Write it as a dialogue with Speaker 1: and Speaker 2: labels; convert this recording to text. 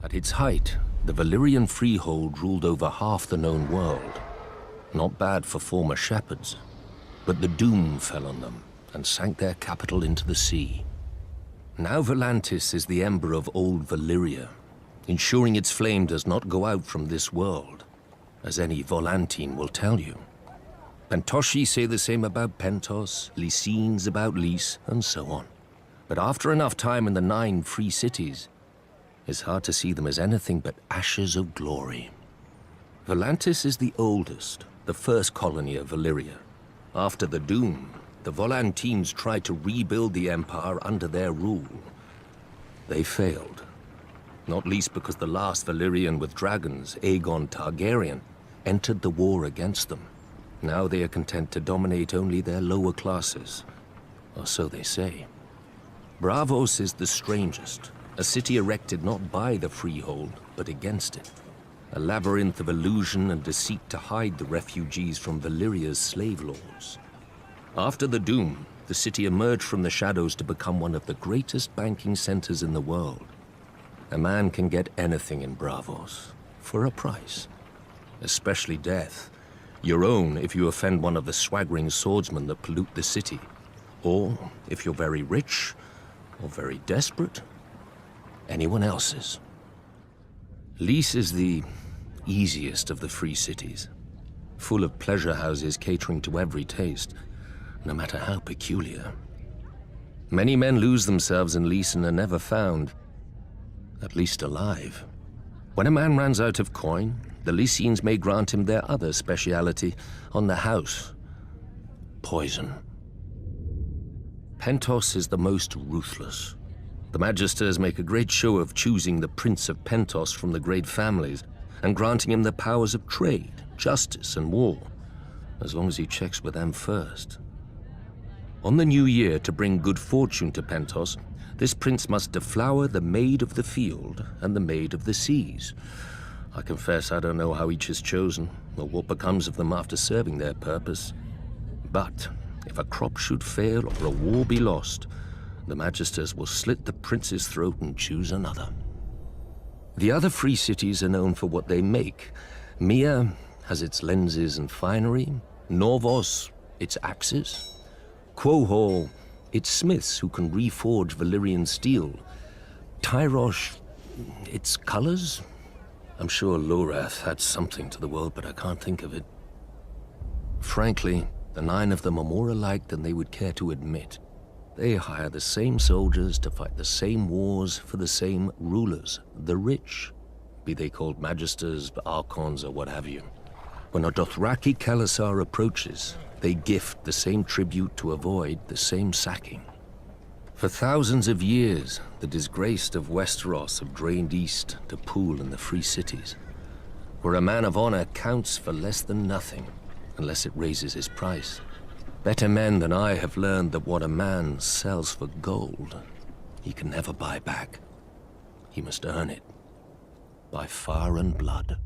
Speaker 1: At its height, the Valyrian freehold ruled over half the known world. Not bad for former shepherds, but the doom fell on them and sank their capital into the sea. Now Volantis is the ember of old Valyria, ensuring its flame does not go out from this world, as any Volantine will tell you. Pentoshi say the same about Pentos, Lycines about Lys, and so on. But after enough time in the 9 free cities, it's hard to see them as anything but ashes of glory. Volantis is the oldest, the first colony of Valyria. After the Doom, the Volantines tried to rebuild the Empire under their rule. They failed, not least because the last Valyrian with dragons, Aegon Targaryen, entered the war against them. Now they are content to dominate only their lower classes, or so they say. Braavos is the strangest, a city erected not by the freehold, but against it. A labyrinth of illusion and deceit to hide the refugees from Valyria's slave lords. After the Doom, the city emerged from the shadows to become one of the greatest banking centers in the world. A man can get anything in Braavos, for a price. Especially death. Your own if you offend one of the swaggering swordsmen that pollute the city. Or, if you're very rich, or very desperate, anyone else's. Lys is the easiest of the free cities, full of pleasure houses catering to every taste, no matter how peculiar. Many men lose themselves in Lys and are never found, at least alive. When a man runs out of coin, the Lycines may grant him their other speciality on the house: poison. Pentos is the most ruthless. The Magisters make a great show of choosing the Prince of Pentos from the great families and granting him the powers of trade, justice, and war, as long as he checks with them first. On the new year, to bring good fortune to Pentos, this prince must deflower the Maid of the Field and the Maid of the Seas. I confess I don't know how each is chosen, or what becomes of them after serving their purpose. But if a crop should fail or a war be lost, the Magisters will slit the prince's throat and choose another. The other free cities are known for what they make. Mia has its lenses and finery, Norvos its axes, Quohor its smiths who can reforge Valyrian steel, Tyrosh its colors. I'm sure Lorath had something to the world, but I can't think of it. Frankly, the 9 of them are more alike than they would care to admit. They hire the same soldiers to fight the same wars for the same rulers, the rich, be they called Magisters, Archons, or what have you. When a Dothraki Khalasar approaches, they gift the same tribute to avoid the same sacking. For thousands of years, the disgraced of Westeros have drained east to pool in the free cities, where a man of honor counts for less than nothing, unless it raises his price. Better men than I have learned that what a man sells for gold, he can never buy back. He must earn it by fire and blood.